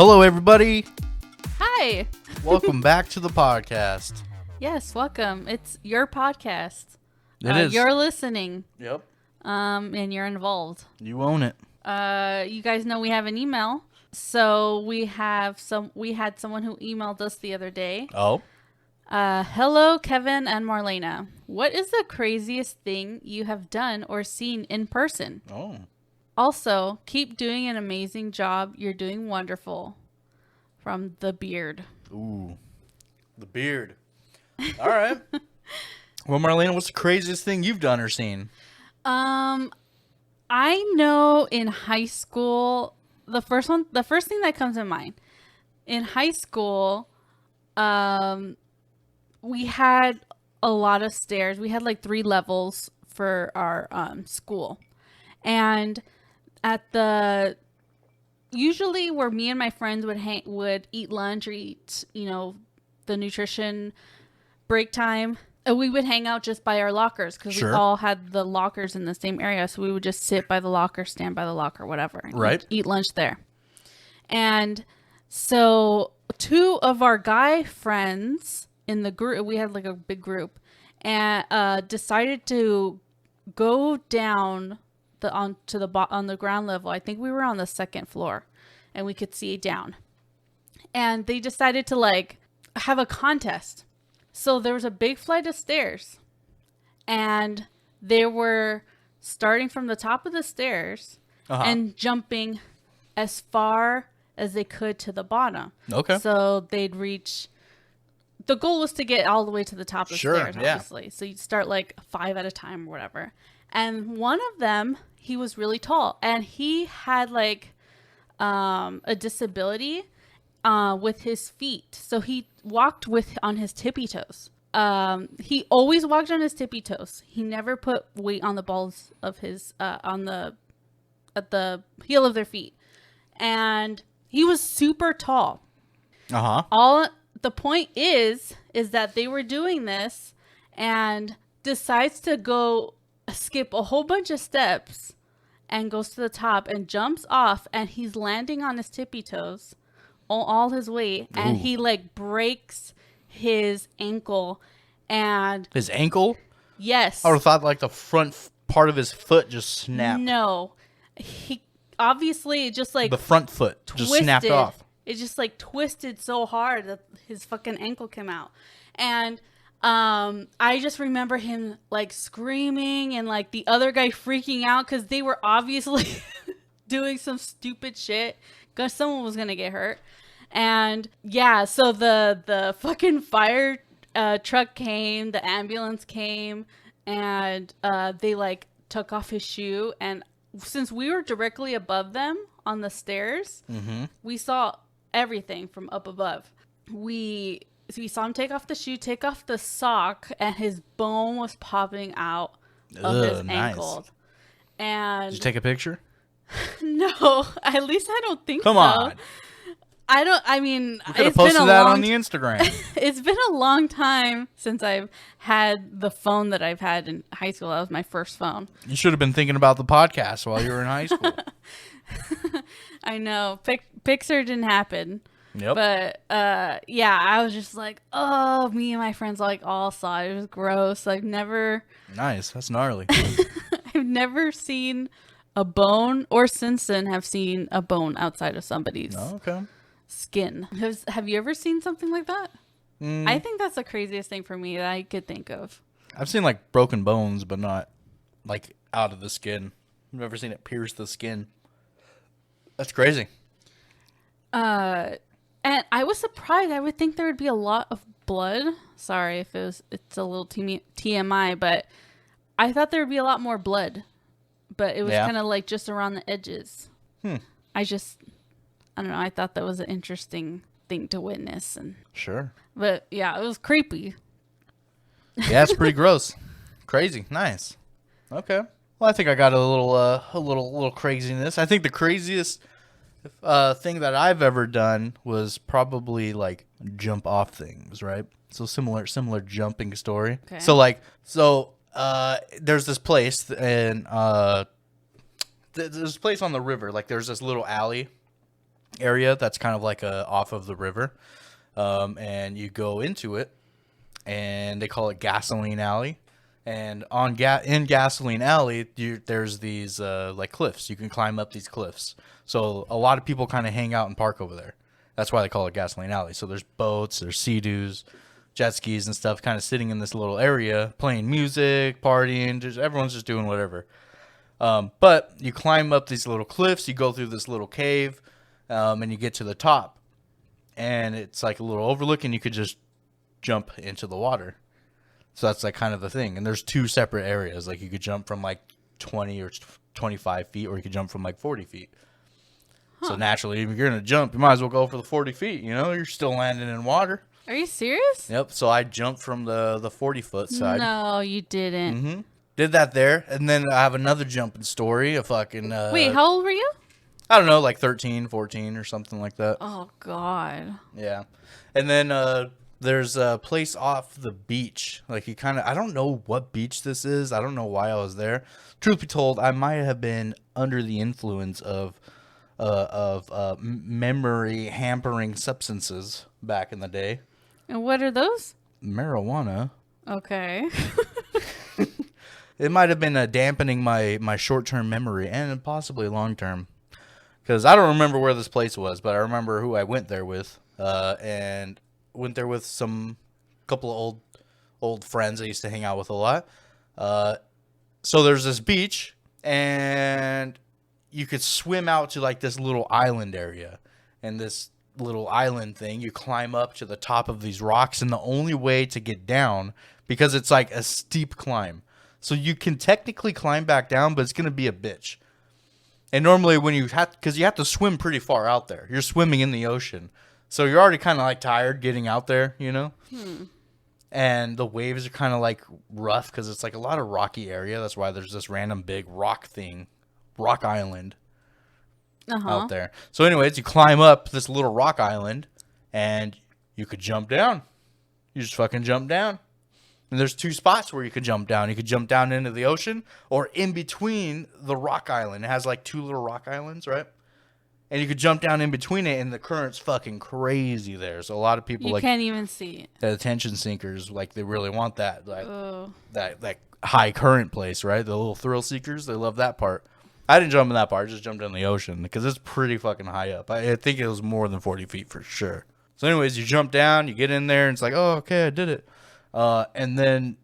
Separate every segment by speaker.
Speaker 1: Hello, everybody.
Speaker 2: Hi.
Speaker 1: Welcome back to the podcast.
Speaker 2: Yes, welcome. It's your podcast.
Speaker 1: It is.
Speaker 2: You're listening.
Speaker 1: Yep.
Speaker 2: And you're involved.
Speaker 1: You own it.
Speaker 2: You guys know we have an email. So we had someone who emailed us the other day.
Speaker 1: Oh.
Speaker 2: Hello, Kevin and Marlena. What is the craziest thing you have done or seen in person?
Speaker 1: Oh.
Speaker 2: Also, keep doing an amazing job. You're doing wonderful. From the beard.
Speaker 1: Ooh. The beard. All right. Well, Marlena, what's the craziest thing you've done or seen?
Speaker 2: I know in high school, the first thing that comes to mind, in high school, we had a lot of stairs. We had like 3 levels for our school. And usually where me and my friends would eat lunch or eat, the nutrition break time, we would hang out just by our lockers because we all had the lockers in the same area. So we would just sit by the locker, stand by the locker, whatever.
Speaker 1: Right.
Speaker 2: Eat lunch there. And so 2 of our guy friends in the group, we had like a big group, and decided to go down on the ground level. I think we were on the 2nd floor and we could see down. And they decided to like have a contest. So there was a big flight of stairs and they were starting from the top of the stairs and jumping as far as they could to the bottom. Okay. So they'd reach, the goal was to get all the way to the top of the stairs, obviously. So you'd start like 5 at a time or whatever. And one of them, he was really tall and he had like a disability with his feet. So he walked on his tippy toes. He always walked on his tippy toes. He never put weight on the balls of his at the heel of their feet. And he was super tall. All the point is that they were doing this and decides to go skip a whole bunch of steps and goes to the top and jumps off, and he's landing on his tippy toes, all his weight. Ooh. And he like breaks his ankle. And
Speaker 1: his ankle?
Speaker 2: Yes.
Speaker 1: I would have thought like the front part of his foot just snapped.
Speaker 2: No, he obviously just like
Speaker 1: the front foot just snapped off.
Speaker 2: It just like twisted so hard that his fucking ankle came out. And I just remember him like screaming and like the other guy freaking out because they were obviously doing some stupid shit because someone was gonna get hurt. And yeah, so the fucking fire truck came, the ambulance came, and they like took off his shoe. And since we were directly above them on the stairs, we saw everything from up above. We saw him take off the shoe, take off the sock, and his bone was popping out of his ankle. And
Speaker 1: did you take a picture?
Speaker 2: No, at least I don't think so.
Speaker 1: Come on.
Speaker 2: You
Speaker 1: could have posted that on the Instagram.
Speaker 2: It's been a long time since I've had the phone that I've had in high school. That was my first phone.
Speaker 1: You should have been thinking about the podcast while you were in high school.
Speaker 2: I know. Pixar didn't happen.
Speaker 1: Yep.
Speaker 2: But yeah, I was just like, oh, me and my friends like all saw it. It was gross. I've never.
Speaker 1: Nice. That's gnarly.
Speaker 2: I've never seen a bone, or since then have seen a bone outside of somebody's skin. Have you ever seen something like that? I think that's the craziest thing for me that I could think of.
Speaker 1: I've seen like broken bones, but not like out of the skin. I've never seen it pierce the skin. That's crazy.
Speaker 2: And I was surprised. I would think there would be a lot of blood. Sorry if it's a little TMI, but I thought there would be a lot more blood. But it was kind of like just around the edges. I don't know. I thought that was an interesting thing to witness.
Speaker 1: Sure.
Speaker 2: But yeah, it was creepy.
Speaker 1: Yeah, it's pretty gross. Crazy. Nice. Okay. Well, I think I got a little craziness. I think the craziest thing that I've ever done was probably like jump off things, right? So similar jumping story. Okay. So there's this place and there's this place on the river. Like there's this little alley, area that's kind of like off of the river. And you go into it, and they call it Gasoline Alley. And in Gasoline Alley, there's these like cliffs. You can climb up these cliffs. So a lot of people kind of hang out and park over there. That's why they call it Gasoline Alley. So there's boats, there's Sea-Doos, jet skis and stuff kind of sitting in this little area, playing music, partying. Everyone's just doing whatever. But you climb up these little cliffs. You go through this little cave, and you get to the top. And it's like a little overlook, and you could just jump into the water. So that's like kind of the thing. And there's 2 separate areas. Like you could jump from like 20 or 25 feet, or you could jump from like 40 feet. Huh. So naturally, if you're going to jump, you might as well go for the 40 feet. You know, you're still landing in water.
Speaker 2: Are you serious?
Speaker 1: Yep. So I jumped from the 40-foot side.
Speaker 2: No, you didn't.
Speaker 1: Mm-hmm. Did that there. And then I have another jumping story. A fucking...
Speaker 2: Wait, how old were you?
Speaker 1: I don't know, like 13, 14 or something like that.
Speaker 2: Oh, God.
Speaker 1: Yeah. And then there's a place off the beach. Like you kind of... I don't know what beach this is. I don't know why I was there. Truth be told, I might have been under the influence of memory hampering substances back in the day.
Speaker 2: And what are those?
Speaker 1: Marijuana.
Speaker 2: Okay.
Speaker 1: It might have been dampening my short-term memory and possibly long-term. Because I don't remember where this place was, but I remember who I went there with. And went there with some couple of old friends I used to hang out with a lot. So there's this beach, and you could swim out to like this little island area. And this little island thing, you climb up to the top of these rocks, and the only way to get down, because it's like a steep climb. So you can technically climb back down, but it's going to be a bitch. And normally when because you have to swim pretty far out there. You're swimming in the ocean. So you're already kind of like tired getting out there, you know? And the waves are kind of like rough because it's like a lot of rocky area. That's why there's this random big rock island out there. So anyways, you climb up this little rock island and you could jump down. You just fucking jump down. And there's 2 spots where you could jump down. You could jump down into the ocean or in between the rock island. It has like 2 little rock islands, right? And you could jump down in between it, and the current's fucking crazy there. So a lot of people
Speaker 2: you can't even see it.
Speaker 1: The attention sinkers, like they really want that, like that high current place, right? The little thrill seekers, they love that part. I didn't jump in that part. I just jumped in the ocean because it's pretty fucking high up. I think it was more than 40 feet for sure. So anyways, you jump down, you get in there, and it's like, oh, okay, I did it. And then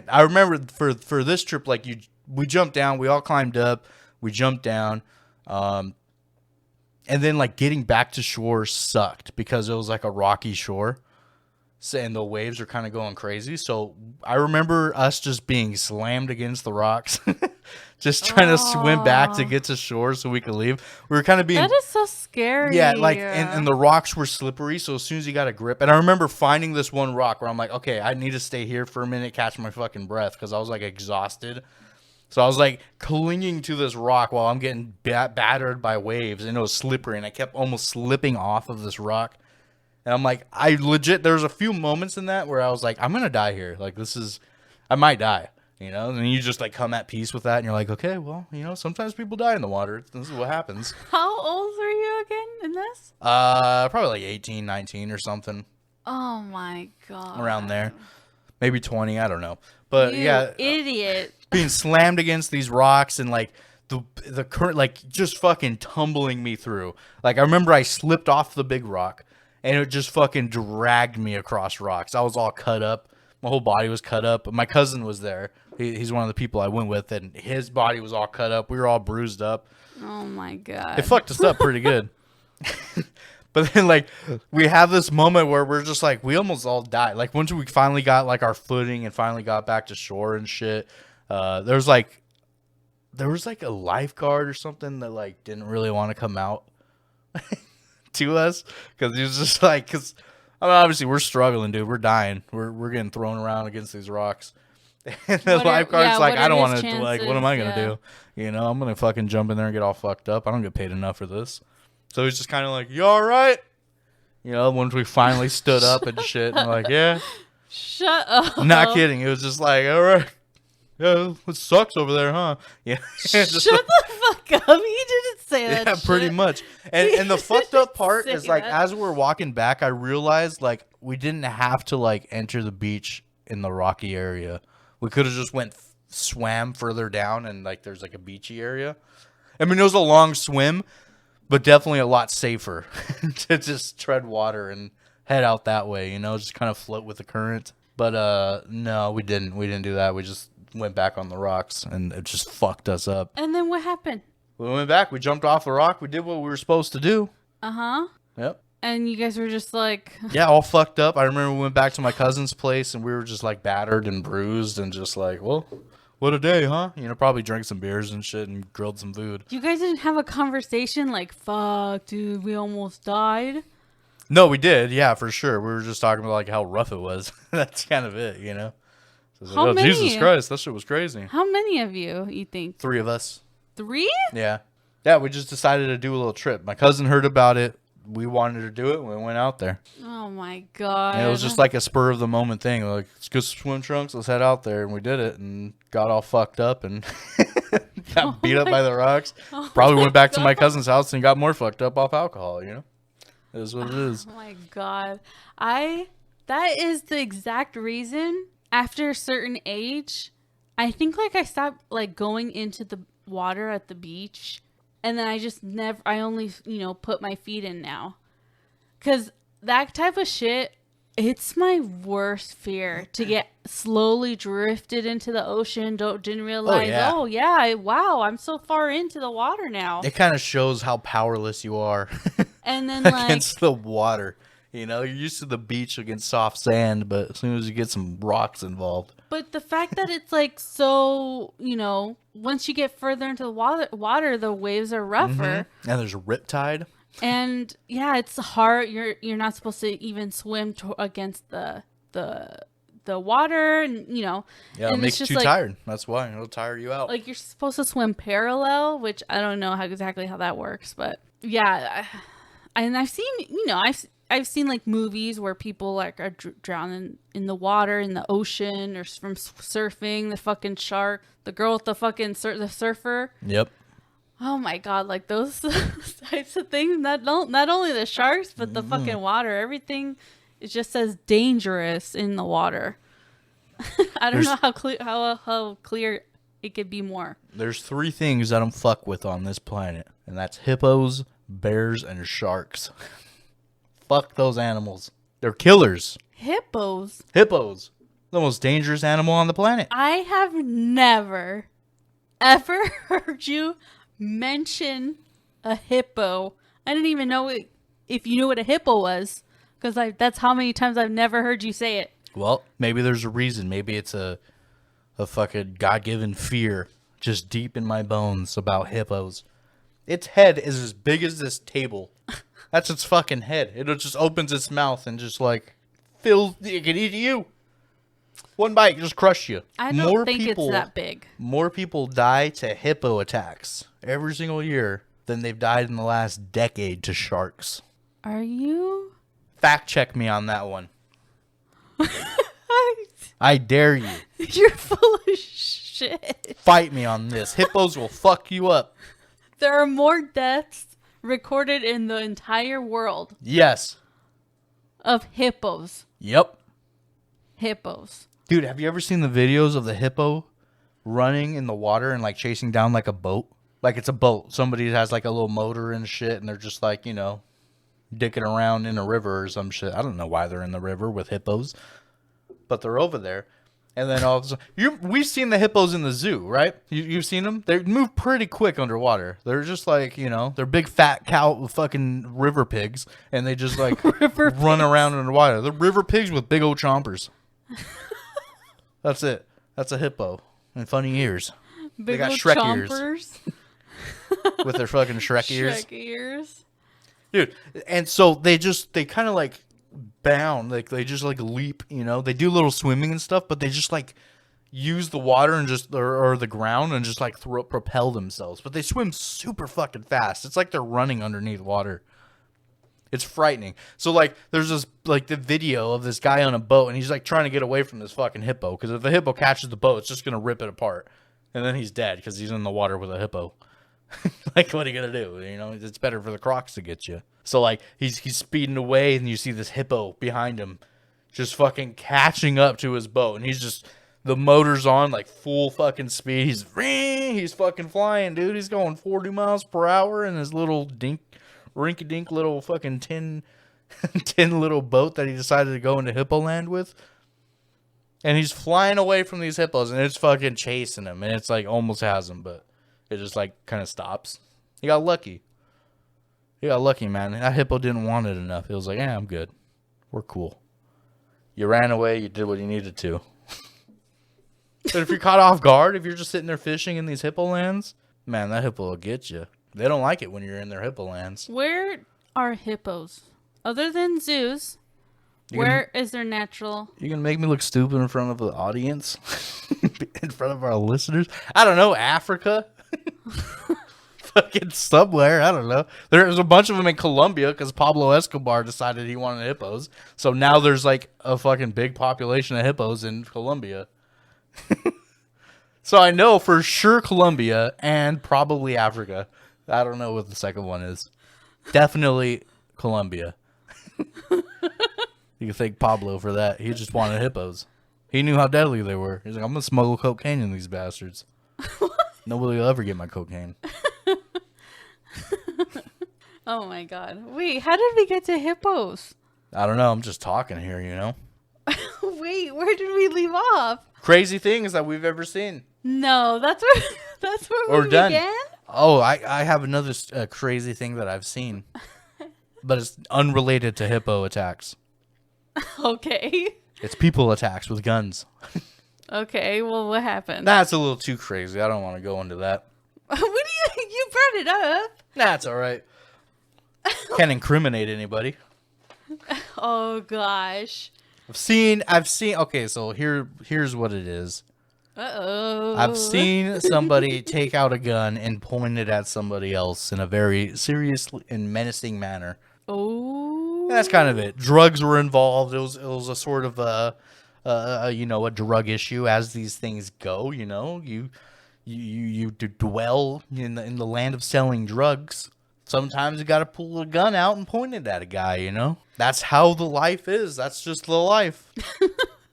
Speaker 1: I remember for this trip, like we jumped down, we all climbed up, we jumped down, and then like getting back to shore sucked because it was like a rocky shore, and the waves are kind of going crazy. So I remember us just being slammed against the rocks, just trying to swim back to get to shore so we could leave. We were kind of being...
Speaker 2: That is so scary.
Speaker 1: Yeah, like, and the rocks were slippery, so as soon as you got a grip... And I remember finding this one rock where I'm like, okay, I need to stay here for a minute, catch my fucking breath, because I was, like, exhausted. So I was, like, clinging to this rock while I'm getting battered by waves, and it was slippery, and I kept almost slipping off of this rock. And I'm like, there was a few moments in that where I was like, I'm going to die here. Like, I might die. You know, and you just like come at peace with that, and you're like, okay, well, you know, sometimes people die in the water. This is what happens.
Speaker 2: How old were you again in this?
Speaker 1: Probably like 18, 19 or something.
Speaker 2: Oh my God.
Speaker 1: Around there. Maybe 20, I don't know. But
Speaker 2: you
Speaker 1: yeah.
Speaker 2: Idiot.
Speaker 1: Being slammed against these rocks and like the current, like just fucking tumbling me through. Like I remember I slipped off the big rock and it just fucking dragged me across rocks. I was all cut up. My whole body was cut up. My cousin was there. He's one of the people I went with, and his body was all cut up. We were all bruised up.
Speaker 2: Oh, my God.
Speaker 1: It fucked us up pretty good. But then, like, we have this moment where we're just like, we almost all died. Like, once we finally got, like, our footing and finally got back to shore and shit, there was, like, a lifeguard or something that, like, didn't really want to come out to us. Because he was just like, I mean, obviously, we're struggling, dude. We're dying. We're getting thrown around against these rocks. And the lifeguard's like, I don't want to, like, what am I going to do? You know, I'm going to fucking jump in there and get all fucked up. I don't get paid enough for this. So he's just kind of like, you all right? You know, once we finally stood up and shit. And I'm like, yeah.
Speaker 2: Shut up.
Speaker 1: I'm not kidding. It was just like, all right. Yeah, it sucks over there, huh? Yeah.
Speaker 2: Shut the fuck up. He didn't say that.
Speaker 1: Yeah, pretty
Speaker 2: shit.
Speaker 1: much. And the fucked up part
Speaker 2: Say
Speaker 1: is like
Speaker 2: that.
Speaker 1: as we're walking back, I realized like we didn't have to like enter the beach in the rocky area. We could have just swam further down and like there's like a beachy area. I mean, it was a long swim, but definitely a lot safer to just tread water and head out that way, you know, just kind of float with the current. But no, we didn't. We didn't do that. We just went back on the rocks and it just fucked us up.
Speaker 2: And then what happened?
Speaker 1: We went back. We jumped off the rock. We did what we were supposed to do.
Speaker 2: Uh-huh.
Speaker 1: Yep.
Speaker 2: And you guys were just like...
Speaker 1: Yeah, all fucked up. I remember we went back to my cousin's place and we were just like battered and bruised and just like, well, what a day, huh? You know, probably drank some beers and shit and grilled some food.
Speaker 2: You guys didn't have a conversation like, fuck, dude, we almost died?
Speaker 1: No, we did. Yeah, for sure. We were just talking about like how rough it was. That's kind of it, you know? So
Speaker 2: How
Speaker 1: like,
Speaker 2: many?
Speaker 1: Jesus Christ, that shit was crazy.
Speaker 2: How many of you think?
Speaker 1: 3 of us.
Speaker 2: 3?
Speaker 1: Yeah. Yeah, we just decided to do a little trip. My cousin heard about it. We wanted to do it. We went out there.
Speaker 2: Oh my god.
Speaker 1: And it was just like a spur of the moment thing. Like, let's get some swim trunks. Let's head out there. And we did it and got all fucked up and got beat up by the rocks. Probably went back to my cousin's house and got more fucked up off alcohol, you know? It is what it is.
Speaker 2: Oh my god. That is the exact reason after a certain age, I think like I stopped like going into the water at the beach. And then I only, put my feet in now. Because that type of shit, it's my worst fear. To get slowly drifted into the ocean, didn't realize, wow, I'm so far into the water now.
Speaker 1: It kind of shows how powerless you are
Speaker 2: And then like...
Speaker 1: against the water. You know, you're used to the beach against soft sand, but as soon as you get some rocks involved.
Speaker 2: But the fact that it's like so, once you get further into the water, the waves are rougher.
Speaker 1: Mm-hmm. And there's a riptide.
Speaker 2: And yeah, it's hard. You're not supposed to even swim against the water, and
Speaker 1: Yeah,
Speaker 2: and
Speaker 1: it makes
Speaker 2: it's
Speaker 1: you
Speaker 2: just
Speaker 1: too tired. That's why it'll tire you out.
Speaker 2: like you're supposed to swim parallel, which I don't know exactly how that works, but yeah. And I've seen, I've seen like movies where people like are drowning in the water, in the ocean, or from surfing, the fucking shark, the girl with the fucking the surfer.
Speaker 1: Yep.
Speaker 2: Oh my god, like those types of things. Not only the sharks, but the fucking water. Everything, it just says dangerous in the water. I don't know how clear it could be more.
Speaker 1: There's 3 things I don't fuck with on this planet, and that's hippos, bears, and sharks. Fuck those animals. They're killers.
Speaker 2: Hippos.
Speaker 1: Hippos. The most dangerous animal on the planet.
Speaker 2: I have never, ever heard you mention a hippo. I didn't even know if you knew what a hippo was, because that's how many times I've never heard you say it.
Speaker 1: Well, maybe there's a reason. Maybe it's a fucking God-given fear just deep in my bones about hippos. Its head is as big as this table. That's its fucking head. It just opens its mouth and just like it can eat you. One bite just crush you.
Speaker 2: I don't think it's that big.
Speaker 1: More people die to hippo attacks every single year than they've died in the last decade to sharks.
Speaker 2: Are you?
Speaker 1: Fact check me on that one. I dare you.
Speaker 2: You're full of shit.
Speaker 1: Fight me on this. Hippos will fuck you up.
Speaker 2: There are more deaths recorded in the entire world
Speaker 1: Yes.
Speaker 2: of hippos.
Speaker 1: Yep.
Speaker 2: Hippos.
Speaker 1: Dude, have you ever seen the videos of the hippo running in the water and like chasing down like a boat? Like it's a boat. Somebody has like a little motor and shit and they're just like, dicking around in a river or some shit. I don't know why they're in the river with hippos, but they're over there. And then all of a sudden, we've seen the hippos in the zoo, right? You've seen them? They move pretty quick underwater. They're just like, they're big fat cow fucking river pigs. And they just like run around underwater. They're river pigs with big old chompers. That's it. That's a hippo. And funny ears. They got Shrek ears. With their fucking Shrek ears.
Speaker 2: Shrek ears.
Speaker 1: Dude, and so they kind of like bound, like they just like leap, they do little swimming and stuff, but they just like use the water and just or the ground and just like propel themselves, but they swim super fucking fast. It's like they're running underneath water. It's frightening. So like there's this like the video of this guy on a boat and he's like trying to get away from this fucking hippo, because if the hippo catches the boat, it's just gonna rip it apart and then he's dead because he's in the water with a hippo. Like, what are you gonna do? You know, it's better for the Crocs to get you. So like, he's speeding away, and you see this hippo behind him, just fucking catching up to his boat, and he's just the motor's on like full fucking speed. He's fucking flying, dude. He's going 40 miles per hour in his little rinky-dink little fucking tin little boat that he decided to go into hippo land with. And he's flying away from these hippos, and it's fucking chasing him, and it's like almost has him, but it just like kind of stops. He got lucky. Man. That hippo didn't want it enough. It was like, I'm good. We're cool. You ran away. You did what you needed to. But if you're caught off guard, if you're just sitting there fishing in these hippo lands, man, that hippo will get you. They don't like it when you're in their hippo lands.
Speaker 2: Where are hippos? Other than zoos, where is their natural?
Speaker 1: You're going to make me look stupid in front of the audience? In front of our listeners? I don't know. Africa? Fucking somewhere. I don't know. There's a bunch of them in Colombia because Pablo Escobar decided he wanted hippos. So now there's like a fucking big population of hippos in Colombia. So I know for sure Colombia and probably Africa. I don't know what the second one is. Definitely Colombia. You can thank Pablo for that. He just wanted hippos. He knew how deadly they were. He's like, I'm going to smuggle cocaine in these bastards. Nobody will ever get my cocaine.
Speaker 2: Oh my god. Wait, how did we get to hippos?
Speaker 1: I don't know. I'm just talking here, you know?
Speaker 2: Wait, where did we leave off?
Speaker 1: Crazy things that we've ever seen.
Speaker 2: No, that's where we
Speaker 1: done.
Speaker 2: began?
Speaker 1: Oh, I have another crazy thing that I've seen. But it's unrelated to hippo attacks.
Speaker 2: Okay.
Speaker 1: It's people attacks with guns.
Speaker 2: Okay, well, what happened?
Speaker 1: That's a little too crazy. I don't want to go into that.
Speaker 2: What do you brought it up?
Speaker 1: That's all right. Can't incriminate anybody.
Speaker 2: Oh gosh.
Speaker 1: I've seen. Okay, so here's what it is.
Speaker 2: Uh-oh.
Speaker 1: I've seen somebody take out a gun and point it at somebody else in a very serious and menacing manner.
Speaker 2: Oh.
Speaker 1: And that's kind of it. Drugs were involved. It was a sort of a drug issue, as these things go. You know, you dwell in the land of selling drugs. Sometimes you got to pull a gun out and point it at a guy. You know, that's how the life is. That's just the life. So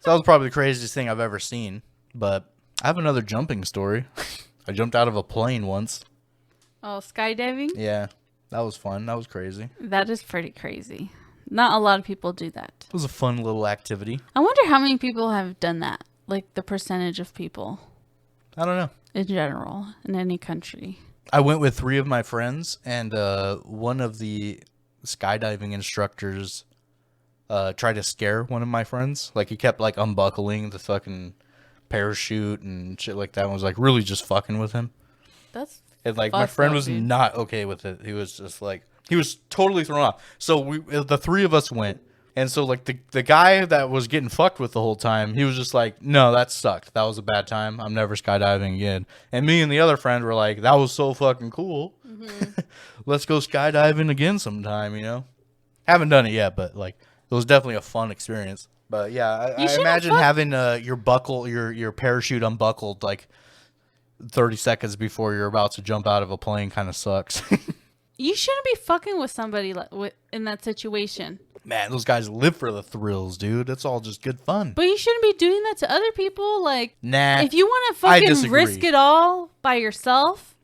Speaker 1: that was probably the craziest thing I've ever seen. But I have another jumping story. I jumped out of a plane once.
Speaker 2: Oh, skydiving?
Speaker 1: Yeah, that was fun. That was crazy.
Speaker 2: That is pretty crazy. Not a lot of people do that.
Speaker 1: It was a fun little activity.
Speaker 2: I wonder how many people have done that. Like the percentage of people.
Speaker 1: I don't know.
Speaker 2: In general, in any country.
Speaker 1: I went with 3 of my friends, and one of the skydiving instructors tried to scare one of my friends. Like, he kept like unbuckling the fucking parachute and shit like that, and was like really just fucking with him.
Speaker 2: That's
Speaker 1: and like my friend was not okay with it. He was just like, he was totally thrown off. So the 3 of us went, and so like the guy that was getting fucked with the whole time, he was just like, no, that sucked. That was a bad time. I'm never skydiving again. And me and the other friend were like, that was so fucking cool. Mm-hmm. Let's go skydiving again sometime. You know, haven't done it yet, but like it was definitely a fun experience. But yeah, I imagine having your parachute unbuckled like 30 seconds before you're about to jump out of a plane kind of sucks.
Speaker 2: You shouldn't be fucking with somebody in that situation.
Speaker 1: Man, those guys live for the thrills, dude. It's all just good fun.
Speaker 2: But you shouldn't be doing that to other people. Like,
Speaker 1: nah.
Speaker 2: If you want to fucking risk it all by yourself,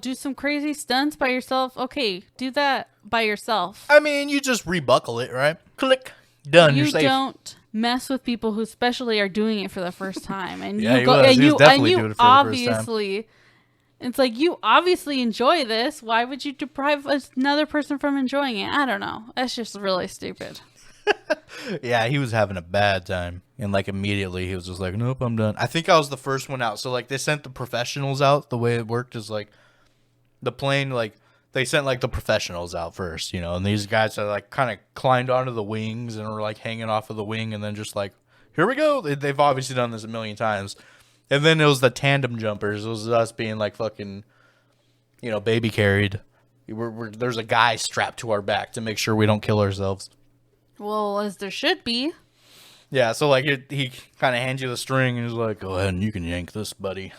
Speaker 2: do some crazy stunts by yourself. Okay, do that by yourself.
Speaker 1: I mean, you just rebuckle it, right? Click. Done. You're safe.
Speaker 2: You don't mess with people who especially are doing it for the first time. And
Speaker 1: yeah,
Speaker 2: you obviously, it's like, you obviously enjoy this. Why would you deprive another person from enjoying it? I don't know. That's just really stupid.
Speaker 1: Yeah, he was having a bad time. And like immediately he was just like, nope, I'm done. I think I was the first one out. So like they sent the professionals out. The way it worked is like the plane, like they sent like the professionals out first, you know, and these guys are like kind of climbed onto the wings and were like hanging off of the wing and then just like, here we go. They've obviously done this a million times. And then it was the tandem jumpers. It was us being like fucking, you know, baby carried. There's a guy strapped to our back to make sure we don't kill ourselves.
Speaker 2: Well, as there should be.
Speaker 1: Yeah, so like he kind of hands you the string and he's like, go ahead and you can yank this, buddy.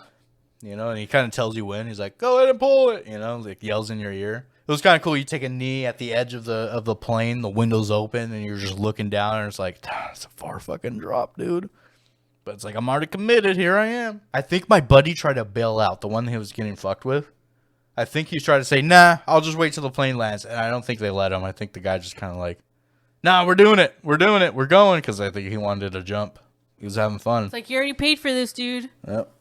Speaker 1: you know, and he kind of tells you when. He's like, go ahead and pull it, you know, like yells in your ear. It was kind of cool. You take a knee at the edge of the plane, the window's open, and you're just looking down, and it's like, it's a far fucking drop, dude. But it's like, I'm already committed. Here I am. I think my buddy tried to bail out, the one he was getting fucked with. I think he tried to say, nah, I'll just wait till the plane lands. And I don't think they let him. I think the guy just kind of like, nah, we're doing it. We're doing it. We're going. Because I think he wanted to jump. He was having fun.
Speaker 2: It's like, you already paid for this, dude.
Speaker 1: Yep.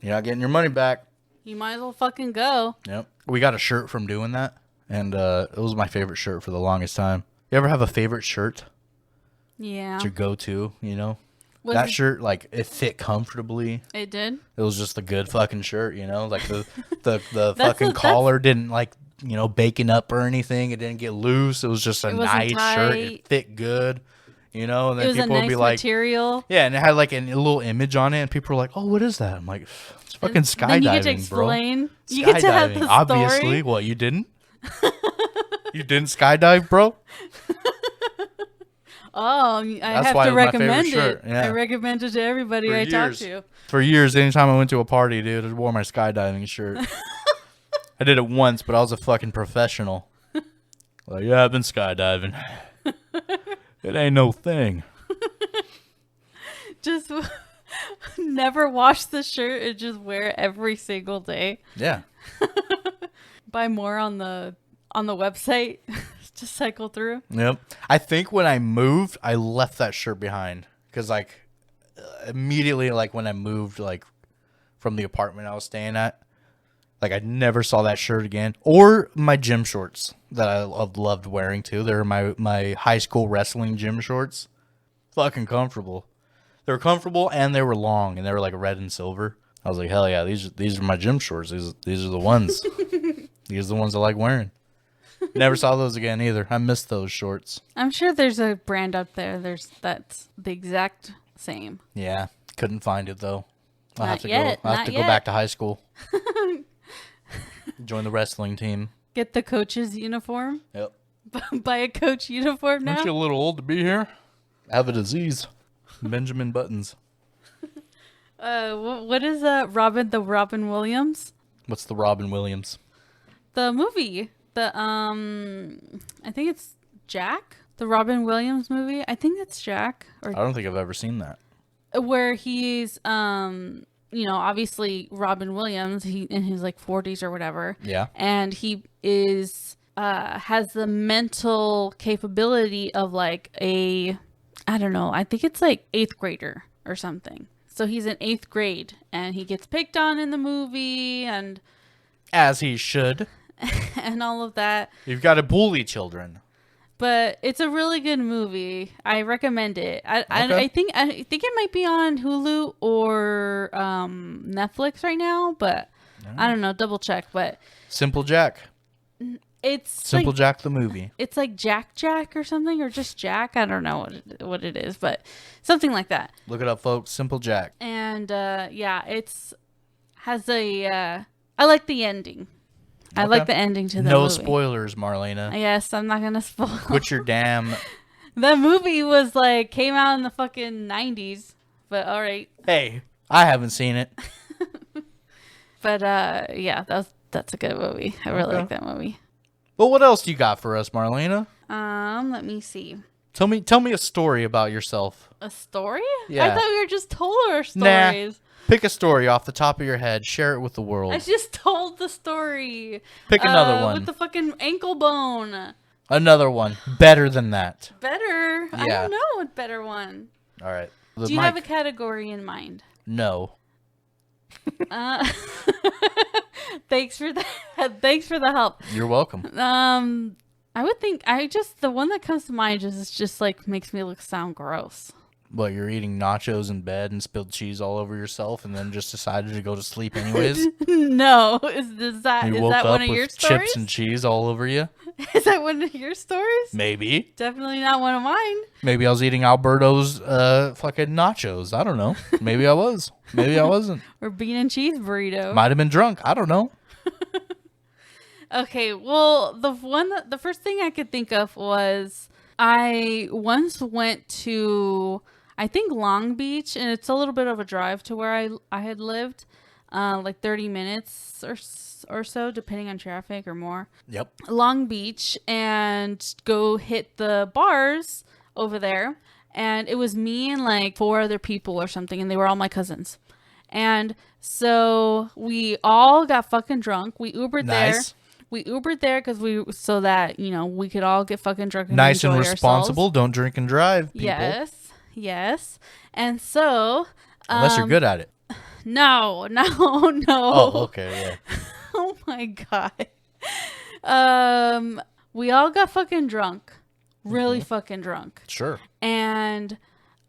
Speaker 1: You're not getting your money back.
Speaker 2: You might as well fucking go.
Speaker 1: Yep. We got a shirt from doing that. And it was my favorite shirt for the longest time. You ever have a favorite shirt?
Speaker 2: Yeah.
Speaker 1: To go to, you know?
Speaker 2: Was
Speaker 1: shirt, like, it fit comfortably.
Speaker 2: It did?
Speaker 1: It was just a good fucking shirt, you know? Like, the fucking collar didn't, like, you know, bacon up or anything. It didn't get loose. It was just a nice shirt. It fit good, you know? And then people would be like,
Speaker 2: material.
Speaker 1: Yeah, and it had, like, a little image on it. And people were like, oh, what is that? I'm like, it's fucking skydiving,
Speaker 2: then you get to explain.
Speaker 1: Bro.
Speaker 2: You get to have the story.
Speaker 1: Obviously. What, you didn't? You didn't skydive, bro?
Speaker 2: Oh, I have to recommend it.
Speaker 1: Yeah.
Speaker 2: I recommend it to everybody I talk to.
Speaker 1: For years, anytime I went to a party, dude, I wore my skydiving shirt. I did it once, but I was a fucking professional. Like, yeah, I've been skydiving. It ain't no thing.
Speaker 2: Just never wash the shirt and just wear it every single day.
Speaker 1: Yeah.
Speaker 2: Buy more on the website. Just cycle through.
Speaker 1: Yep. I think when I moved, I left that shirt behind because, like, immediately, like when I moved, like from the apartment I was staying at, like I never saw that shirt again. Or my gym shorts that I loved wearing too. They're my high school wrestling gym shorts. Fucking comfortable. They were comfortable and they were long and they were like red and silver. I was like, hell yeah, these are my gym shorts. These are the ones. These are the ones I like wearing. Never saw those again either. I missed those shorts.
Speaker 2: I'm sure there's a brand out there. That's the exact same.
Speaker 1: Yeah, couldn't find it though. I'll have to go back to high school. Join the wrestling team.
Speaker 2: Get the coach's uniform.
Speaker 1: Yep.
Speaker 2: Buy a coach uniform now.
Speaker 1: Aren't you a little old to be here? I have a disease. Benjamin Buttons.
Speaker 2: What is Robin Williams?
Speaker 1: What's the Robin Williams?
Speaker 2: The movie. I think it's Jack, the Robin Williams movie. I think it's Jack.
Speaker 1: I don't think I've ever seen that.
Speaker 2: Where he's, obviously Robin Williams, he in his like 40s or whatever.
Speaker 1: Yeah.
Speaker 2: And he is, has the mental capability of like I think it's like 8th grader or something. So he's in 8th grade and he gets picked on in the movie and.
Speaker 1: As he should.
Speaker 2: And all of that.
Speaker 1: You've got to bully children.
Speaker 2: But it's a really good movie. I recommend it. I think it might be on Hulu or Netflix right now, but I don't know. Double check. But
Speaker 1: Simple Jack.
Speaker 2: It's
Speaker 1: Simple Jack the movie.
Speaker 2: It's like Jack or something, or just Jack. I don't know what it is, but something like that.
Speaker 1: Look it up, folks. Simple Jack.
Speaker 2: And has a. I like the ending. Okay. I like the ending to the movie.
Speaker 1: No spoilers, Marlena.
Speaker 2: Yes, I'm not gonna spoil.
Speaker 1: Quit your damn.
Speaker 2: The movie was like came out in the fucking 90s, but all right.
Speaker 1: Hey, I haven't seen it.
Speaker 2: But that's a good movie. I really like that movie.
Speaker 1: Well, what else do you got for us, Marlena?
Speaker 2: Let me see.
Speaker 1: Tell me a story about yourself.
Speaker 2: A story?
Speaker 1: Yeah.
Speaker 2: I thought we were just told our stories.
Speaker 1: Nah. Pick a story off the top of your head. Share it with the world.
Speaker 2: I just told the story.
Speaker 1: Pick another one.
Speaker 2: With the fucking ankle bone.
Speaker 1: Another one. Better than that.
Speaker 2: Better? Yeah. I don't know a better one.
Speaker 1: All right.
Speaker 2: Do you have a category in mind?
Speaker 1: No.
Speaker 2: Thanks for that. Thanks for the help.
Speaker 1: You're welcome.
Speaker 2: I would think the one that comes to mind just like makes me sound gross.
Speaker 1: What, you're eating nachos in bed and spilled cheese all over yourself and then just decided to go to sleep anyways?
Speaker 2: No. Is that one of your stories?
Speaker 1: Chips and cheese all over you?
Speaker 2: Is that one of your stories?
Speaker 1: Maybe.
Speaker 2: Definitely not one of mine.
Speaker 1: Maybe I was eating Alberto's fucking nachos. I don't know. Maybe I was. Maybe I wasn't.
Speaker 2: Or bean and cheese burrito.
Speaker 1: Might have been drunk. I don't know.
Speaker 2: Okay, well, the first thing I could think of was I once went to, I think, Long Beach, and it's a little bit of a drive to where I had lived. like 30 minutes or so, depending on traffic or more.
Speaker 1: Yep.
Speaker 2: Long Beach, and go hit the bars over there. And it was me and like 4 other people or something, and they were all my cousins. And so we all got fucking drunk. We Ubered there. We Ubered there so that, you know, we could all get fucking drunk and
Speaker 1: nice
Speaker 2: enjoy
Speaker 1: and responsible.
Speaker 2: ourselves.
Speaker 1: Don't drink and drive, people.
Speaker 2: Yes. And so...
Speaker 1: Unless you're good at it.
Speaker 2: No.
Speaker 1: Oh, okay, yeah.
Speaker 2: Oh my God. We all got fucking drunk. Really fucking drunk.
Speaker 1: Sure.
Speaker 2: And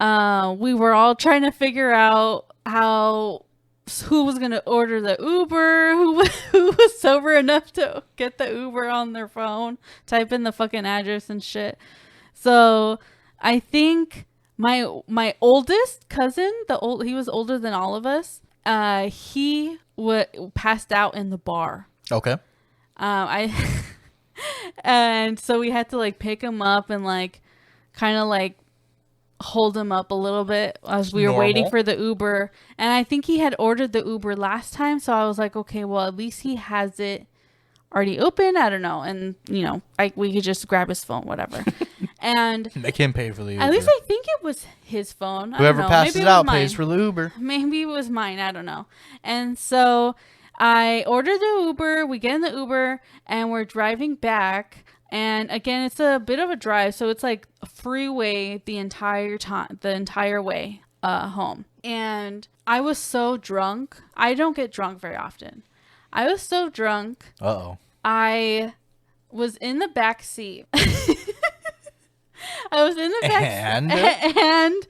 Speaker 2: we were all trying to figure out who was going to order the Uber, who was sober enough to get the Uber on their phone, type in the fucking address and shit. So I think my oldest cousin, he was older than all of us. He passed out in the bar.
Speaker 1: Okay.
Speaker 2: And so we had to like pick him up and like kind of like hold him up a little bit as we were waiting for the Uber. And I think he had ordered the Uber last time, so I was like, okay, well, at least he has it already open. I don't know. And you know, we could just grab his phone, whatever. And
Speaker 1: make him pay for the Uber.
Speaker 2: At least I think it was his phone.
Speaker 1: Whoever passes out pays for the Uber.
Speaker 2: Maybe it was mine. I don't know. And so I ordered the Uber. We get in the Uber and we're driving back. And again, it's a bit of a drive, so it's like a freeway the entire way home. And I was so drunk. I don't get drunk very often. I was so drunk.
Speaker 1: Uh-oh.
Speaker 2: I was in the back seat. I was in the back and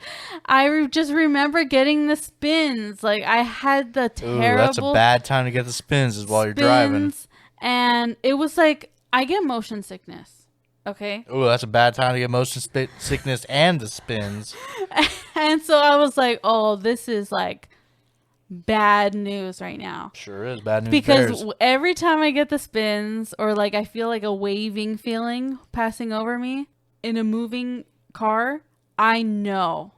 Speaker 2: I just remember getting the spins. Like I had the terrible. Ooh,
Speaker 1: that's a bad time to get the spins while you're driving.
Speaker 2: And it was like I get motion sickness. Okay.
Speaker 1: Oh, that's a bad time to get motion sickness and the spins.
Speaker 2: And so I was like, oh, this is like bad news right now.
Speaker 1: Sure is bad news.
Speaker 2: Because every time I get the spins or like I feel like a waving feeling passing over me in a moving car, I know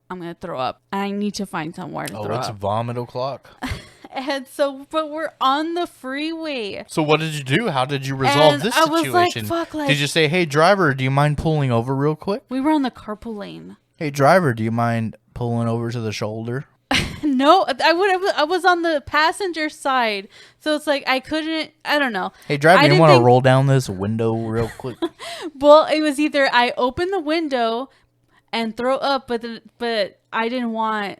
Speaker 2: I'm going to throw up. I need to find somewhere to throw up.
Speaker 1: Oh, it's vomit o'clock.
Speaker 2: And so, but we're on the freeway.
Speaker 1: So what did you do? How did you resolve this situation?
Speaker 2: I was like, fuck, like,
Speaker 1: did you say, hey, driver, do you mind pulling over real quick?
Speaker 2: We were on the carpool lane.
Speaker 1: Hey, driver, do you mind pulling over to the shoulder?
Speaker 2: No, I was on the passenger side. So it's like I don't know.
Speaker 1: Hey, driver, you want to roll down this window real quick?
Speaker 2: Well, it was either I open the window and throw up, but I didn't want...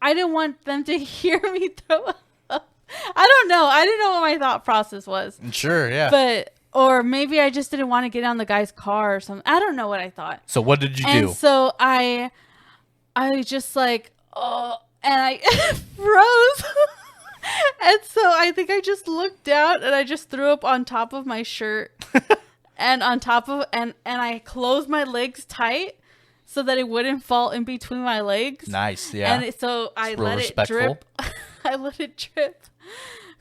Speaker 2: I didn't want them to hear me throw up. I don't know. I didn't know what my thought process was.
Speaker 1: Sure, yeah.
Speaker 2: Or maybe I just didn't want to get on the guy's car or something. I don't know what I thought.
Speaker 1: So what did you do?
Speaker 2: And so I just like, oh, and I froze. And so I think I just looked down and I just threw up on top of my shirt and on top of, and I closed my legs tight so that it wouldn't fall in between my legs.
Speaker 1: Nice, yeah.
Speaker 2: And so I let it drip. I let it drip.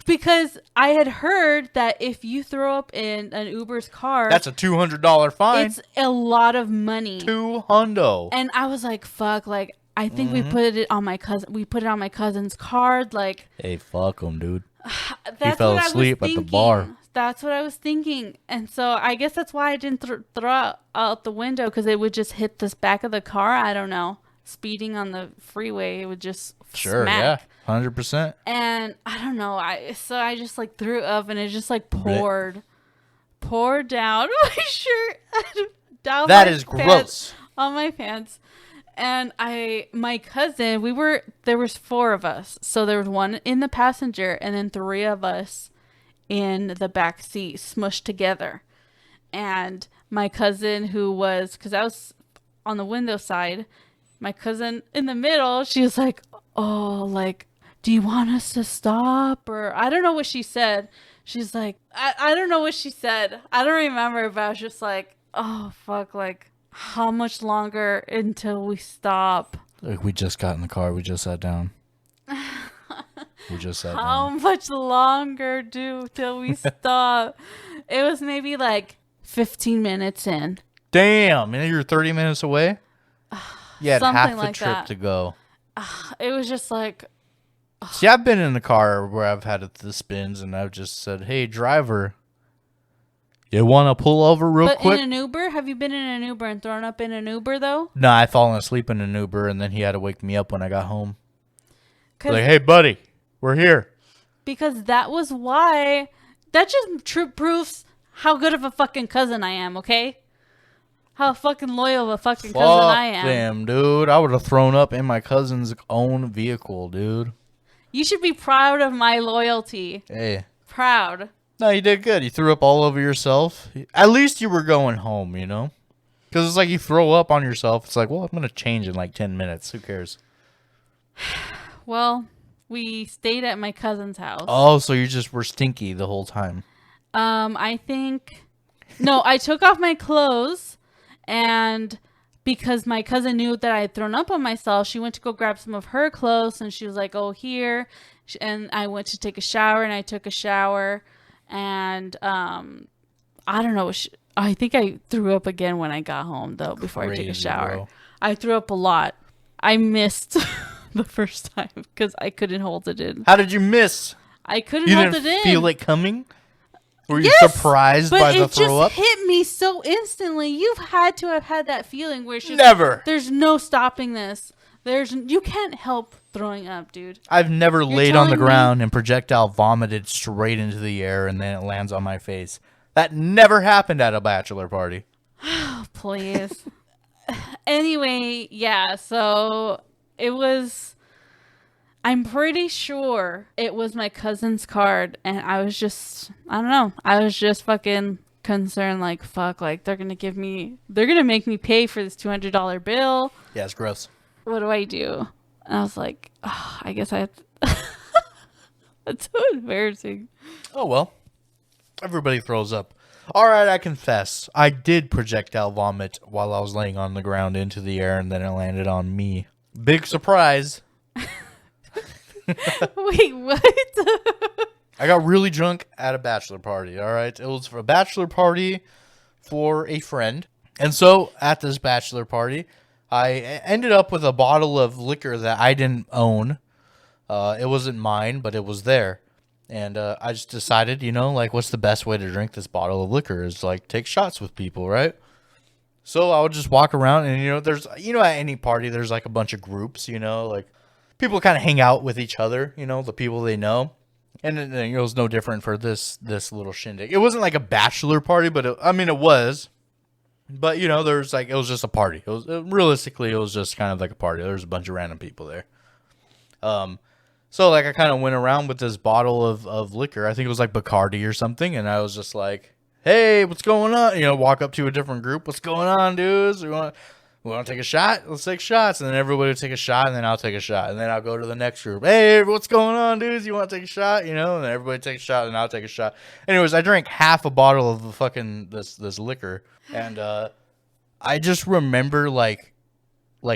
Speaker 2: Because I had heard that if you throw up in an Uber's car...
Speaker 1: That's a $200 fine.
Speaker 2: It's a lot of money.
Speaker 1: $200.
Speaker 2: And I was like, fuck, like, I think we put it on my cousin. We put it on my cousin's card, like...
Speaker 1: Hey, fuck him, dude.
Speaker 2: He
Speaker 1: fell asleep at the bar.
Speaker 2: That's what I was thinking. And so I guess that's why I didn't throw out the window, because it would just hit the back of the car. I don't know. Speeding on the freeway, it would just smack.
Speaker 1: Yeah, 100%.
Speaker 2: And I don't know. I just like threw up, and it just like poured down my shirt. Down
Speaker 1: that is gross.
Speaker 2: On my pants. And my cousin, there was 4 of us. So there was one in the passenger and then 3 of us in the back seat smushed together. And my cousin because I was on the window side, my cousin in the middle, she was like, oh, like, do you want us to stop? Or I don't know what she said. She's like, I don't know what she said. I don't remember, but I was just like, oh, fuck, like, how much longer until we stop?
Speaker 1: Like, we just got in the car. We just sat down. We just sat down.
Speaker 2: How much longer till we stop? It was maybe like 15 minutes in.
Speaker 1: Damn, and you're 30 minutes away? You had
Speaker 2: Something
Speaker 1: half the
Speaker 2: like
Speaker 1: trip
Speaker 2: that.
Speaker 1: to go.
Speaker 2: It was just like,
Speaker 1: See, I've been in the car where I've had the spins, and I've just said, "Hey, driver, you want to pull over real
Speaker 2: But
Speaker 1: quick?"
Speaker 2: in an Uber, have you been in an Uber and thrown up in an Uber though?
Speaker 1: No, I'd fallen asleep in an Uber, and then he had to wake me up when I got home. Like,
Speaker 2: 'Cause-
Speaker 1: "Hey, buddy, we're here."
Speaker 2: because that was why. That just proves how good of a fucking cousin I am. Okay. How fucking loyal of a fucking cousin I am.
Speaker 1: Damn, dude. I would have thrown up in my cousin's own vehicle, dude.
Speaker 2: You should be proud of my loyalty.
Speaker 1: Hey.
Speaker 2: Proud.
Speaker 1: No, you did good. You threw up all over yourself. At least you were going home, you know? Because it's like you throw up on yourself. It's like, well, I'm going to change in like 10 minutes. Who cares?
Speaker 2: Well, we stayed at my cousin's house.
Speaker 1: Oh, so you just were stinky the whole time.
Speaker 2: I think... No, I took off my clothes, and because my cousin knew that I had thrown up on myself, she went to go grab some of her clothes, and she was like, oh, here. And I went to take a shower, and I took a shower, and I don't know. I think I threw up again when I got home, though, before I took a
Speaker 1: Crazy,
Speaker 2: shower.
Speaker 1: bro.
Speaker 2: I threw up a lot. I missed the first time because I couldn't hold it in.
Speaker 1: How did you miss?
Speaker 2: I couldn't
Speaker 1: You
Speaker 2: hold
Speaker 1: didn't
Speaker 2: it in.
Speaker 1: feel it coming? Were you
Speaker 2: Yes,
Speaker 1: surprised
Speaker 2: but
Speaker 1: by the
Speaker 2: it
Speaker 1: throw up?
Speaker 2: just hit me so instantly. You've had to have had that feeling where it's just,
Speaker 1: Never.
Speaker 2: there's no stopping this. You can't help throwing up, dude.
Speaker 1: I've never laid on the
Speaker 2: telling me-
Speaker 1: ground and projectile vomited straight into the air and then it lands on my face. That never happened at a bachelor party.
Speaker 2: Please. Anyway, yeah, so it was... I'm pretty sure it was my cousin's card, and I was just... I don't know. I was just fucking concerned, like, fuck, like, they're gonna make me pay for this $200 bill.
Speaker 1: Yeah, it's gross.
Speaker 2: What do I do? And I was like, oh, I guess I have to... That's so embarrassing.
Speaker 1: Oh, well. Everybody throws up. All right, I confess. I did projectile vomit while I was laying on the ground into the air, and then it landed on me. Big surprise.
Speaker 2: Wait, what?
Speaker 1: I got really drunk at a bachelor party, all right? It was for a bachelor party for a friend. And so at this bachelor party, I ended up with a bottle of liquor that I didn't own. It wasn't mine, but it was there. And I just decided, like, what's the best way to drink this bottle of liquor is, like, take shots with people, right? So I would just walk around and, there's, at any party, there's, like, a bunch of groups, like, people kind of hang out with each other, the people they know. And it was no different for this little shindig. It wasn't like a bachelor party, but it was. But, there's, like, it was just a party. It was realistically, it was just kind of like a party. There was a bunch of random people there. So, like, I kind of went around with this bottle of liquor. I think it was, like, Bacardi or something. And I was just like, hey, what's going on? Walk up to a different group. What's going on, dudes? We want to take a shot? Let's take shots. And then everybody would take a shot, and then I'll take a shot. And then I'll go to the next group. Hey, what's going on, dudes? You want to take a shot? And then everybody takes a shot, and I'll take a shot. Anyways, I drank half a bottle of the fucking this liquor. And I just remember, like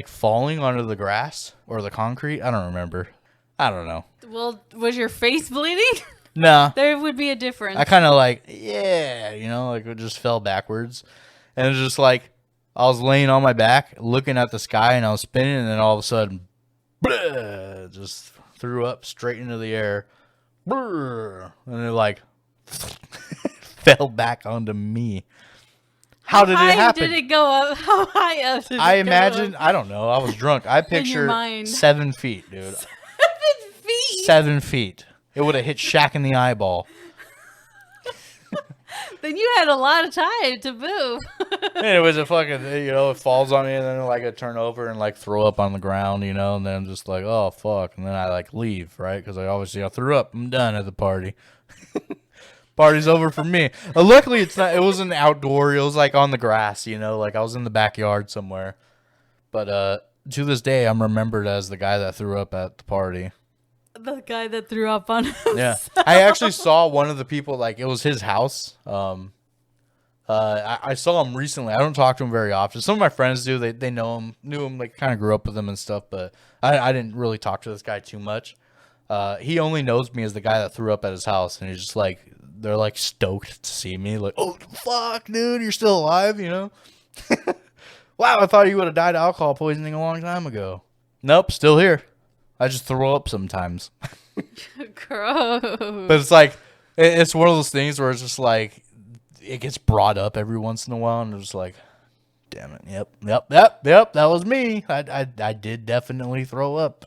Speaker 1: falling onto the grass or the concrete. I don't remember. I don't know.
Speaker 2: Well, was your face bleeding?
Speaker 1: Nah.
Speaker 2: There would be a difference.
Speaker 1: I kind of like, it just fell backwards. And it was just like, I was laying on my back, looking at the sky, and I was spinning, and then all of a sudden, just threw up straight into the air. And it, like, fell back onto me. How did it happen?
Speaker 2: How did it go up? How high up did it
Speaker 1: I
Speaker 2: go
Speaker 1: imagine,
Speaker 2: up?
Speaker 1: I don't know. I was drunk. I pictured
Speaker 2: mind.
Speaker 1: 7 feet, dude.
Speaker 2: 7 feet?
Speaker 1: 7 feet. It would have hit Shaq in the eyeball.
Speaker 2: Then you had a lot of time to move.
Speaker 1: And it was a fucking, it falls on me, and then, like, I turn over and, like, throw up on the ground, and then I'm just like, oh, fuck. And then I, like, leave, right? Because I threw up. I'm done at the party. Party's over for me. Luckily, it wasn't outdoor. It was, like, on the grass, like, I was in the backyard somewhere. But to this day, I'm remembered as the guy that threw up at the party.
Speaker 2: The guy that threw up on himself.
Speaker 1: Yeah. I actually saw one of the people, like, it was his house. I saw him recently. I don't talk to him very often. Some of my friends do. They know him, knew him, like, kind of grew up with him and stuff, but I didn't really talk to this guy too much. He only knows me as the guy that threw up at his house, and he's just like, they're like stoked to see me, like, oh, fuck, dude, you're still alive, Wow, I thought you would have died of alcohol poisoning a long time ago. Nope, still here. I just throw up sometimes.
Speaker 2: Gross.
Speaker 1: But it's like, it's one of those things where it's just like, it gets brought up every once in a while, and it's just like, damn it. Yep. That was me. I did definitely throw up.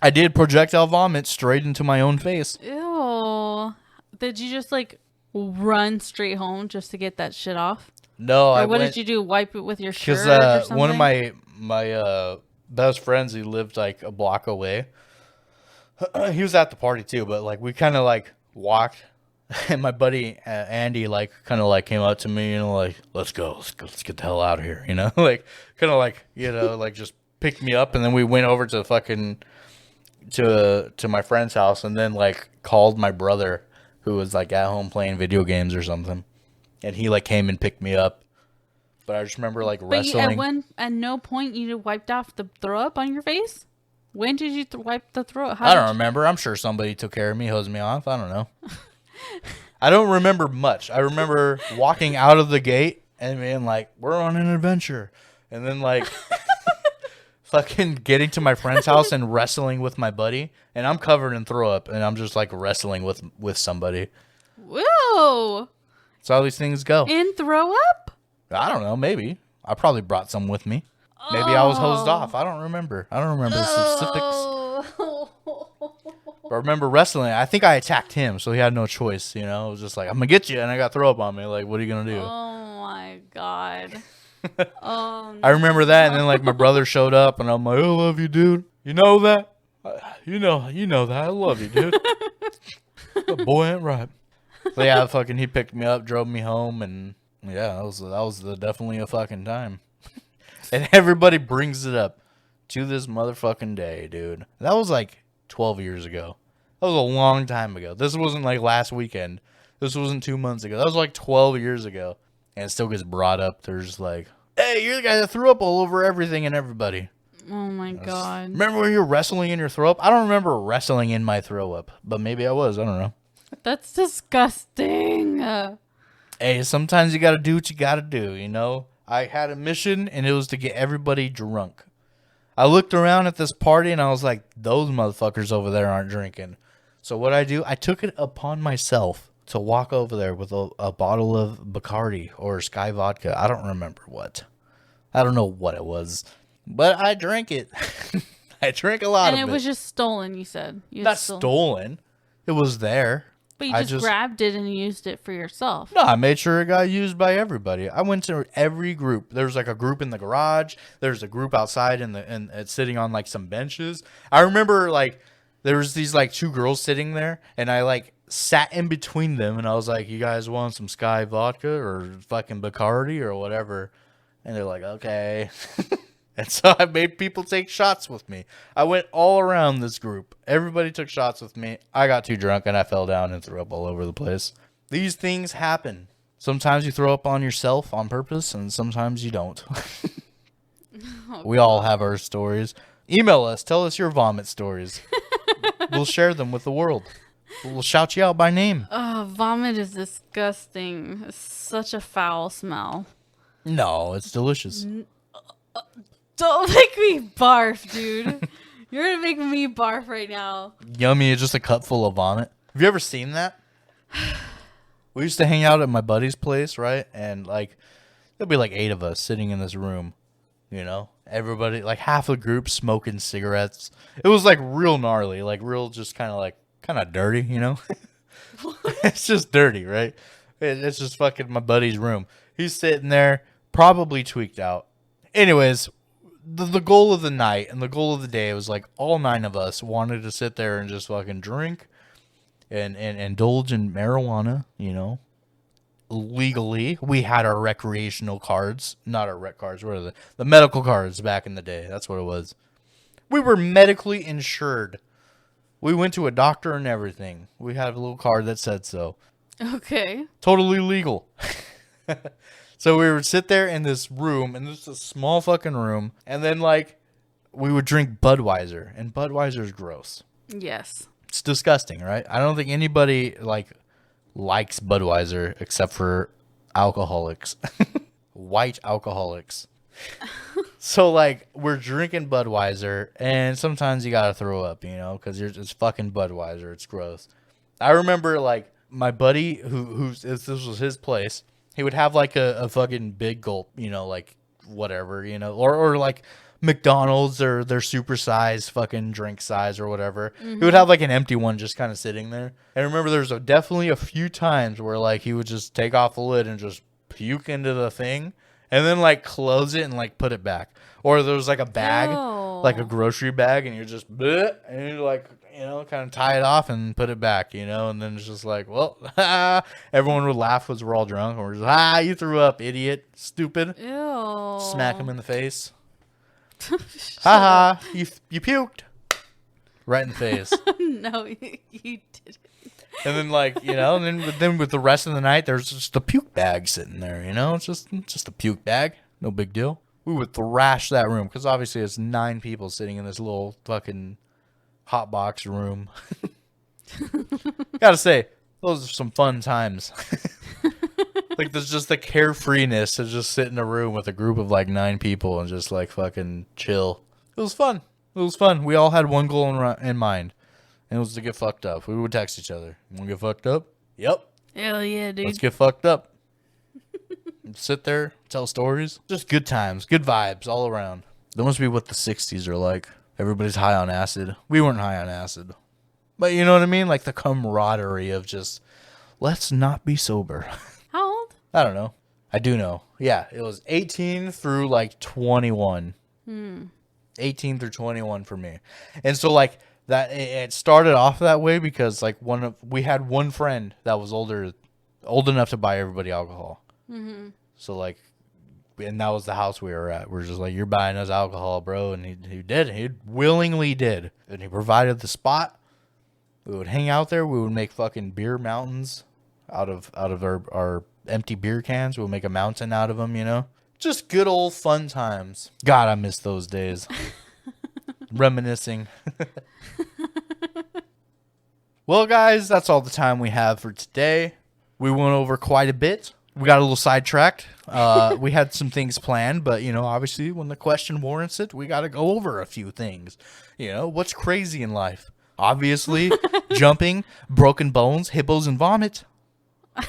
Speaker 1: I did projectile vomit straight into my own face.
Speaker 2: Ew. Did you just like run straight home just to get that shit off?
Speaker 1: No,
Speaker 2: Or what did you do? Wipe it with your shirt or
Speaker 1: because
Speaker 2: something?
Speaker 1: one of my best friends, he lived like a block away. He was at the party too, but like we kind of like walked, and my buddy Andy like kind of like came up to me, like, let's go, let's get the hell out of here, like kind of like like just picked me up, and then we went over to fucking to my friend's house, and then like called my brother, who was like at home playing video games or something, and he like came and picked me up. But I just remember like wrestling.
Speaker 2: But at no point you wiped off the throw up on your face? When did you wipe the throw up?
Speaker 1: I don't remember. I'm sure somebody took care of me, hosed me off. I don't know. I don't remember much. I remember walking out of the gate and being like, we're on an adventure. And then like fucking getting to my friend's house and wrestling with my buddy. And I'm covered in throw up, and I'm just like wrestling with somebody.
Speaker 2: Whoa.
Speaker 1: That's how these things go.
Speaker 2: In throw up?
Speaker 1: I don't know. Maybe. I probably brought some with me. Maybe I was hosed off. I don't remember. The specifics. But I remember wrestling. I think I attacked him, so he had no choice. It was just like, I'm going to get you, and I got throw up on me. Like, what are you going to do?
Speaker 2: Oh, my God.
Speaker 1: I remember that, and then, like, my brother showed up, and I'm like, I love you, dude. You know that? You know that. I love you, dude. The boy ain't right. So, yeah, he picked me up, drove me home, and, yeah, that was definitely a fucking time. And everybody brings it up to this motherfucking day, dude. That was like 12 years ago. That was a long time ago. This wasn't like last weekend. This wasn't 2 months ago. That was like 12 years ago. And it still gets brought up. They're just like, hey, you're the guy that threw up all over everything and everybody.
Speaker 2: Oh, my God.
Speaker 1: Remember when you were wrestling in your throw up? I don't remember wrestling in my throw up. But maybe I was. I don't know.
Speaker 2: That's disgusting.
Speaker 1: Hey, sometimes you got to do what you got to do, I had a mission, and it was to get everybody drunk. I looked around at this party, and I was like, those motherfuckers over there aren't drinking. So what I took it upon myself to walk over there with a bottle of Bacardi or Sky Vodka. I don't remember what. I don't know what it was. But I drank it. I drank a lot of it.
Speaker 2: And it was just stolen, you said.
Speaker 1: Not stolen. It was there.
Speaker 2: But you just grabbed it and used it for yourself.
Speaker 1: No, I made sure it got used by everybody. I went to every group. There was like a group in the garage. There's a group outside and sitting on like some benches. I remember like there was these like two girls sitting there, and I like sat in between them, and I was like, you guys want some Sky Vodka or fucking Bacardi or whatever? And they're like, okay. And so I made people take shots with me. I went all around this group. Everybody took shots with me. I got too drunk, and I fell down and threw up all over the place. These things happen. Sometimes you throw up on yourself on purpose, and sometimes you don't. We all have our stories. Email us. Tell us your vomit stories. We'll share them with the world. We'll shout you out by name.
Speaker 2: Oh, vomit is disgusting. It's such a foul smell.
Speaker 1: No, it's delicious.
Speaker 2: Don't make me barf, dude. You're gonna make me barf right now.
Speaker 1: Yummy is just a cup full of vomit. Have you ever seen that? We used to hang out at my buddy's place, right? And like, there'd be like 8 of us sitting in this room, Everybody, like half the group smoking cigarettes. It was like real gnarly, like real just kind of dirty, It's just dirty, right? It's just fucking my buddy's room. He's sitting there, probably tweaked out. Anyways, the goal of the night and the goal of the day was like all 9 of us wanted to sit there and just fucking drink and indulge in marijuana, legally. We had our recreational cards, not our rec cards. What are the medical cards back in the day? That's what it was. We were medically insured. We went to a doctor and everything. We had a little card that said so.
Speaker 2: Okay.
Speaker 1: Totally legal. So we would sit there in this room, and this is a small fucking room, and then like we would drink Budweiser, and Budweiser's gross.
Speaker 2: Yes.
Speaker 1: It's disgusting, right? I don't think anybody likes Budweiser except for alcoholics. White alcoholics. So, like, we're drinking Budweiser, and sometimes you gotta throw up, because it's fucking Budweiser. It's gross. I remember, like, my buddy, this was his place, he would have, like, a fucking big gulp, like, whatever, or like, McDonald's or their supersized fucking drink size or whatever. He would have, like, an empty one just kind of sitting there. And I remember there's definitely a few times where, like, he would just take off the lid and just puke into the thing. And then, like, close it and, like, put it back. Or there's, like, a bag, like a grocery bag, and you're just, bleh, and you like, kind of tie it off and put it back, and then it's just like, well, everyone would laugh because we're all drunk. And we're just, you threw up, idiot, stupid.
Speaker 2: Ew.
Speaker 1: Smack him in the face. Ha, you puked. Right in the face.
Speaker 2: No, you didn't.
Speaker 1: And then, like, and then with the rest of the night, there's just a puke bag sitting there, It's just a puke bag. No big deal. We would thrash that room because obviously it's 9 people sitting in this little fucking hot box room. Gotta say, those are some fun times. Like, there's just the carefreeness to just sit in a room with a group of, like, 9 people and just, like, fucking chill. It was fun. We all had one goal in mind. And it was to get fucked up. We would text each other. You want to get fucked up? Yep.
Speaker 2: Hell yeah, dude.
Speaker 1: Let's get fucked up. Sit there, tell stories. Just good times, good vibes all around. That must be what the 60s are like. Everybody's high on acid. We weren't high on acid. But you know what I mean? Like the camaraderie of just, let's not be sober.
Speaker 2: How old?
Speaker 1: I don't know. I do know. Yeah, it was 18 through like 21. 18 through 21 for me. And so like, that it started off that way because like we had one friend that was old enough to buy everybody alcohol. So like, and that was the house we were at. We're just like, you're buying us alcohol, bro, and he did. He willingly did, and he provided the spot. We would hang out there. We would make fucking beer mountains out of our empty beer cans. We'll make a mountain out of them. Just good old fun times. God, I miss those days. Reminiscing. Well, guys, that's all the time we have for today. We went over quite a bit. We got a little sidetracked. We had some things planned, but, obviously when the question warrants it, we got to go over a few things. What's crazy in life? Obviously, jumping, broken bones, hippos, and vomit.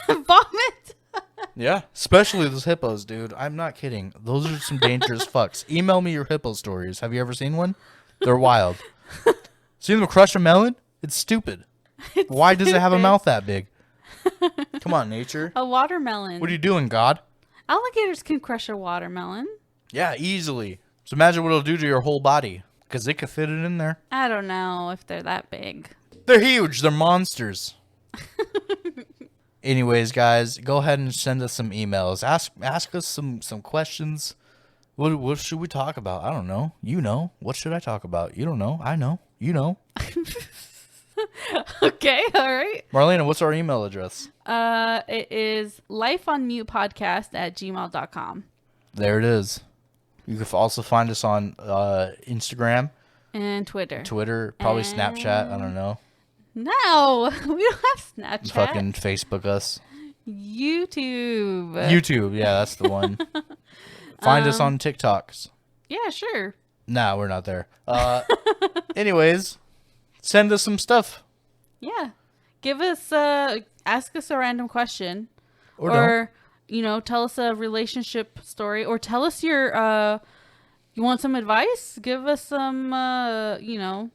Speaker 2: Vomit?
Speaker 1: Yeah, especially those hippos, dude. I'm not kidding. Those are some dangerous fucks. Email me your hippo stories. Have you ever seen one? They're wild. Seen them crush a melon? It's stupid. Why does it have a mouth that big? Come on, nature.
Speaker 2: A watermelon.
Speaker 1: What are you doing, God?
Speaker 2: Alligators can crush a watermelon.
Speaker 1: Yeah, easily. So imagine what it'll do to your whole body. Because it could fit it in there.
Speaker 2: I don't know if they're that big.
Speaker 1: They're huge. They're monsters. Anyways, guys, go ahead and send us some emails. Ask us some questions. What should we talk about? I don't know. You know. What should I talk about? You don't know. I know. You know.
Speaker 2: Okay, all right.
Speaker 1: Marlena, what's our email address?
Speaker 2: It is lifeonmutepodcast@gmail.com.
Speaker 1: There it is. You can also find us on Instagram.
Speaker 2: And Twitter.
Speaker 1: Probably Snapchat. I don't know.
Speaker 2: No, we don't have Snapchat.
Speaker 1: Fucking Facebook us.
Speaker 2: YouTube.
Speaker 1: Yeah, that's the one. Find us on TikToks.
Speaker 2: Yeah, sure.
Speaker 1: Nah, we're not there. Anyways, send us some stuff.
Speaker 2: Yeah. Ask us a random question.
Speaker 1: Or
Speaker 2: tell us a relationship story. Or tell us you want some advice? Give us some, some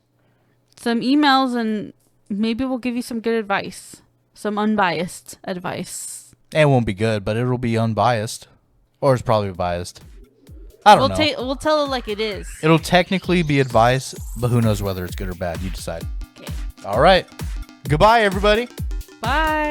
Speaker 2: emails and maybe we'll give you some good advice. Some unbiased advice.
Speaker 1: It won't be good, but it'll be unbiased. Or it's probably biased. I don't know.
Speaker 2: We'll tell it like it is.
Speaker 1: It'll technically be advice, but who knows whether it's good or bad. You decide.
Speaker 2: Okay.
Speaker 1: All right. Goodbye, everybody.
Speaker 2: Bye.